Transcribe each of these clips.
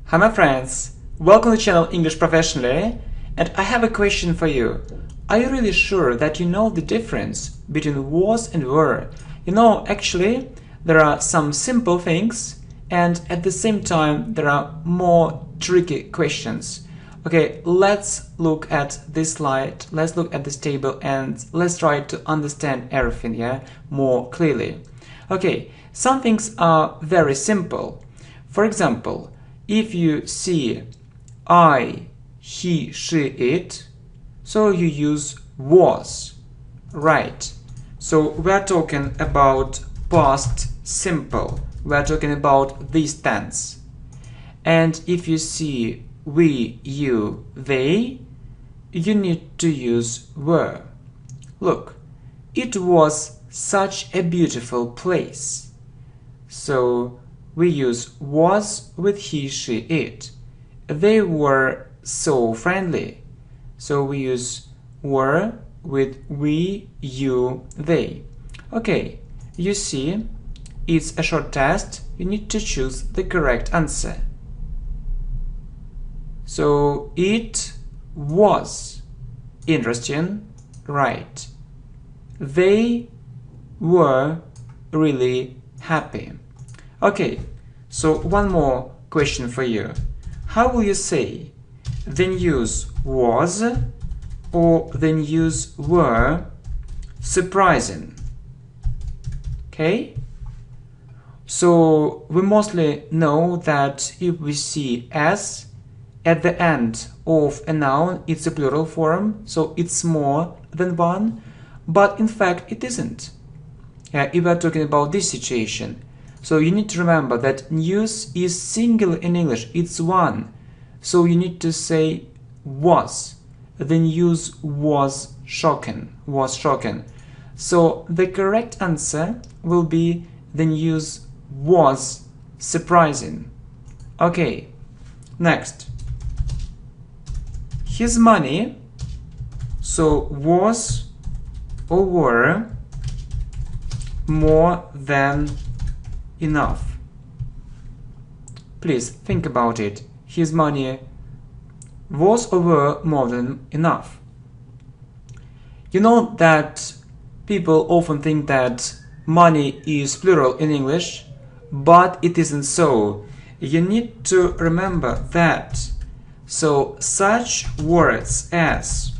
Hi my friends, welcome to the channel English Professionally, and I have a question for you. Are you really sure that you know the difference between was and were? Actually, there are some simple things and at the same time there are more tricky questions. Okay, let's look at this slide, let's look at this table and let's try to understand everything, more clearly. Okay, some things are very simple. For example, if you see I, he, she, it, so you use was, right? So we're talking about past simple. We're talking about this tense. And if you see we, you, they, you need to use were. Look, it was such a beautiful place. So we use was with he, she, it. They were so friendly. So we use were with we, you, they. Okay, you see, it's a short test. You need to choose the correct answer. So it was interesting, right? They were really happy. Okay, so one more question for you. How will you say then use was or then use were surprising? Okay? So we mostly know that if we see s at the end of a noun, it's a plural form, so it's more than one, but in fact it isn't. If we're talking about this situation, so you need to remember that news is singular in English, it's one. So you need to say was, then use was shocking, was shocking. So the correct answer will be then use was surprising. Okay, next. His money, so was or were more than enough. Please think about it. His money was or were more than enough. You know that people often think that money is plural in English, but it isn't so. You need to remember that. So such words as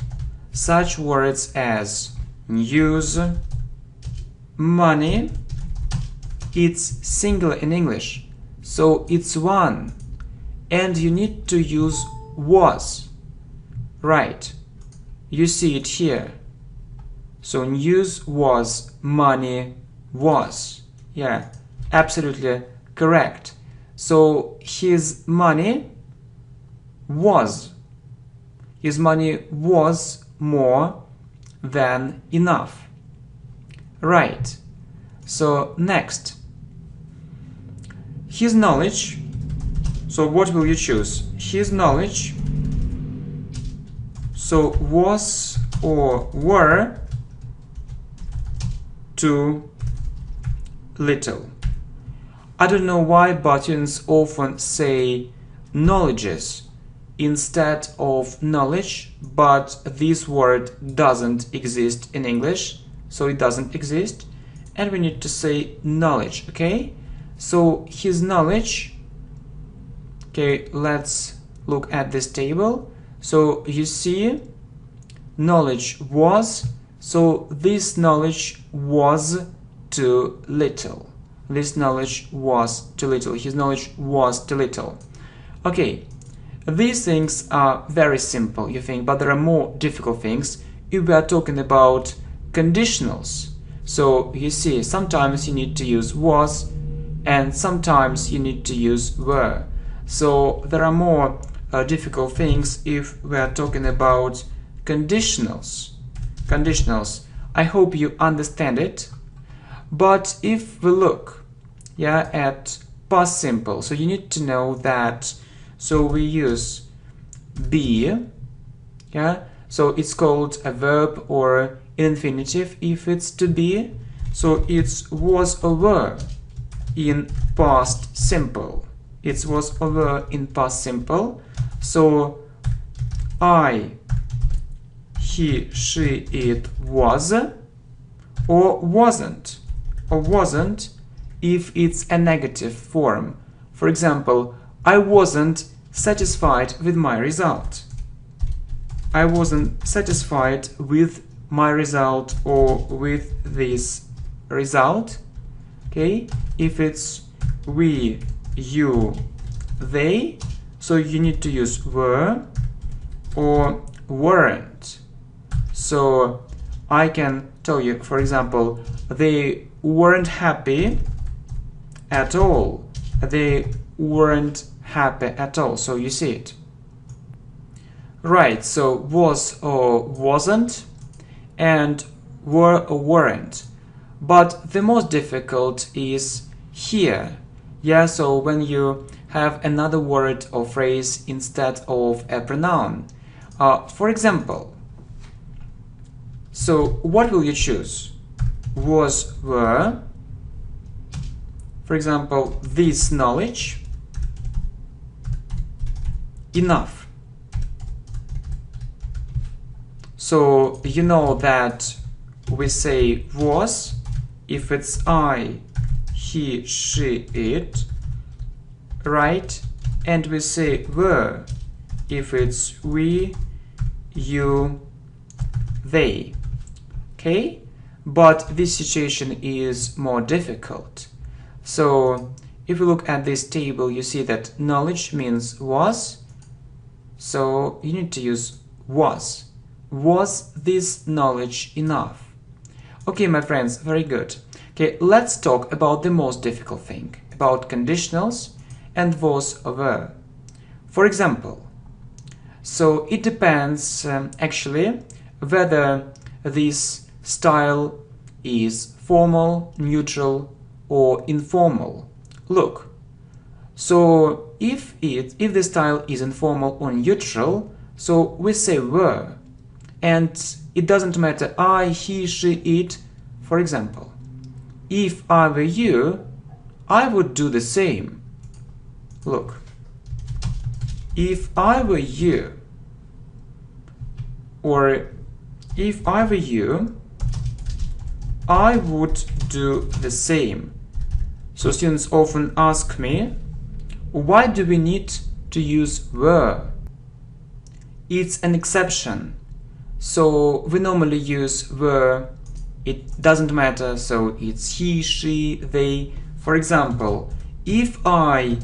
use, money, it's singular in English, so it's one, and you need to use was, right? You see it here. So news was, money was. Yeah, absolutely correct. So his money was more than enough. Right. So next, his knowledge. So what will you choose? His knowledge. So was or were too little. I don't know why, but students often say knowledges instead of knowledge, but this word doesn't exist in English, so it doesn't exist, and we need to say knowledge. Okay, so his knowledge. Okay, let's look at this table. So you see knowledge was, so this knowledge was too little. This knowledge was too little. His knowledge was too little. Okay, these things are very simple, you think, but there are more difficult things if we are talking about conditionals. So you see, sometimes you need to use was and sometimes you need to use were. So there are more difficult things if we are talking about conditionals. Conditionals. I hope you understand it. But if we look, at past simple, so you need to know that. So we use be, so it's called a verb or an infinitive if it's to be. So it's was or were in past simple. It was or were in past simple. So I, he, she, it was, or wasn't, if it's a negative form. For example, I wasn't satisfied with my result. I wasn't satisfied with my result or with this result. Okay, if it's we, you, they, so you need to use were or weren't. So I can tell you, for example, they weren't happy at all. They weren't happy at all. So you see it. Right, so was or wasn't, and were or weren't. But the most difficult is here. Yeah, so when you have another word or phrase instead of a pronoun. For example, so what will you choose? Was, were. For example, this knowledge, enough. So you know that we say was if it's I, he, she, it, right? And we say were if it's we, you, they. Okay? But this situation is more difficult. So if you look at this table, you see that knowledge means was. So you need to use was. Was this knowledge enough? Okay, my friends, very good. Okay, let's talk about the most difficult thing, about conditionals and was or were. For example, so it depends actually whether this style is formal, neutral, or informal. Look, so if the style is informal or neutral, so we say were. And it doesn't matter I, he, she, it. For example, if I were you, I would do the same. Look, if I were you, or if I were you, I would do the same. So students often ask me, why do we need to use were? It's an exception. So we normally use were, it doesn't matter, so it's he, she, they. For example, if I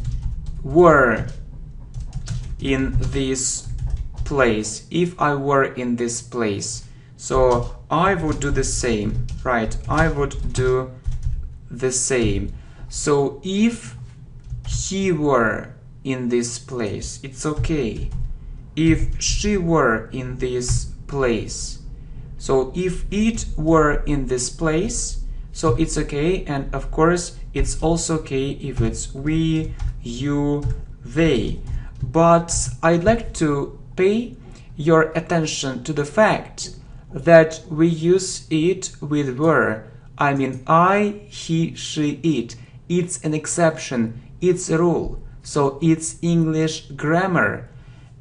were in this place, so I would do the same, right? I would do the same. So if he were in this place, it's okay. If she were in this place, so if it were in this place, so it's okay. And of course it's also okay if it's we, you, they. But I'd like to pay your attention to the fact that we use it with were. I mean I, he, she, it. It's an exception, it's a rule, so it's English grammar,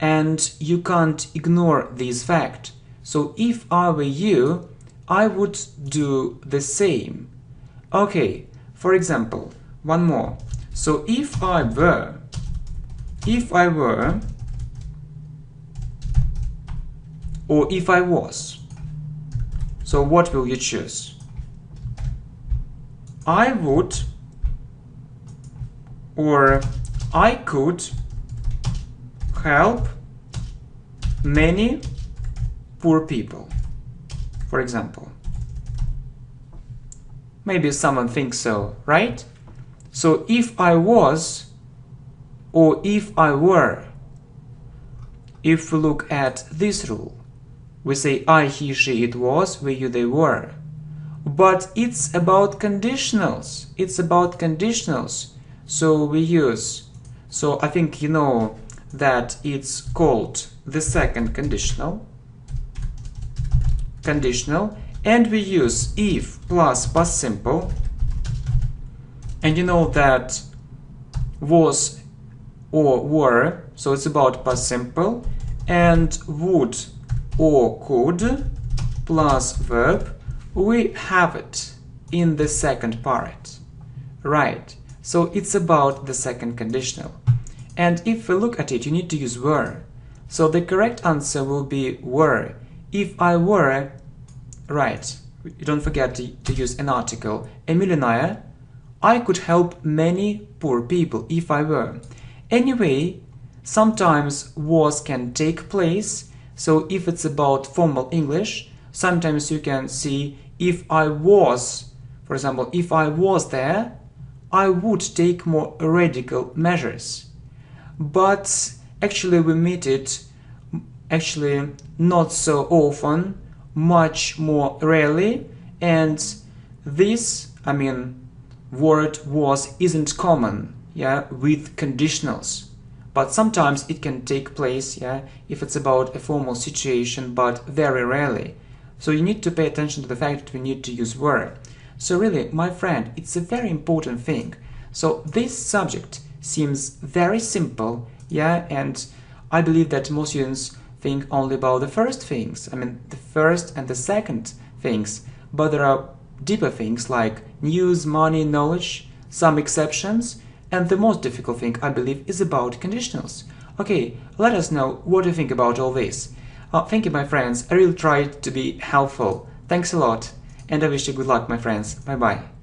and you can't ignore this fact. So if I were you, I would do the same. Okay, for example, one more. So if I were, or if I was, so what will you choose? I would, or I could help many poor people, for example. Maybe someone thinks so, right? So if I was, or if I were, if we look at this rule, we say I, he, she, it was, we, you, they were. But it's about conditionals. It's about conditionals. So we use, so I think you know that it's called the second conditional, and we use if plus past simple, and you know that was or were, so it's about past simple, and would or could plus verb, we have it in the second part. Right, so it's about the second conditional. And if we look at it, you need to use were. So the correct answer will be were. If I were, right, you don't forget to use an article, a millionaire, I could help many poor people if I were. Anyway, sometimes was can take place, so if it's about formal English, sometimes you can see if I was, for example, if I was there, I would take more radical measures. But actually we meet it actually not so often, much more rarely, and this, word was isn't common, with conditionals. But sometimes it can take place, if it's about a formal situation, but very rarely. So you need to pay attention to the fact that we need to use were. So really, my friend, it's a very important thing. So this subject seems very simple, and I believe that most students think only about the first things, the first and the second things, but there are deeper things like news, money, knowledge, some exceptions, and the most difficult thing, I believe, is about conditionals. Okay, let us know what you think about all this. Thank you, my friends. I really tried to be helpful. Thanks a lot, and I wish you good luck, my friends. Bye-bye.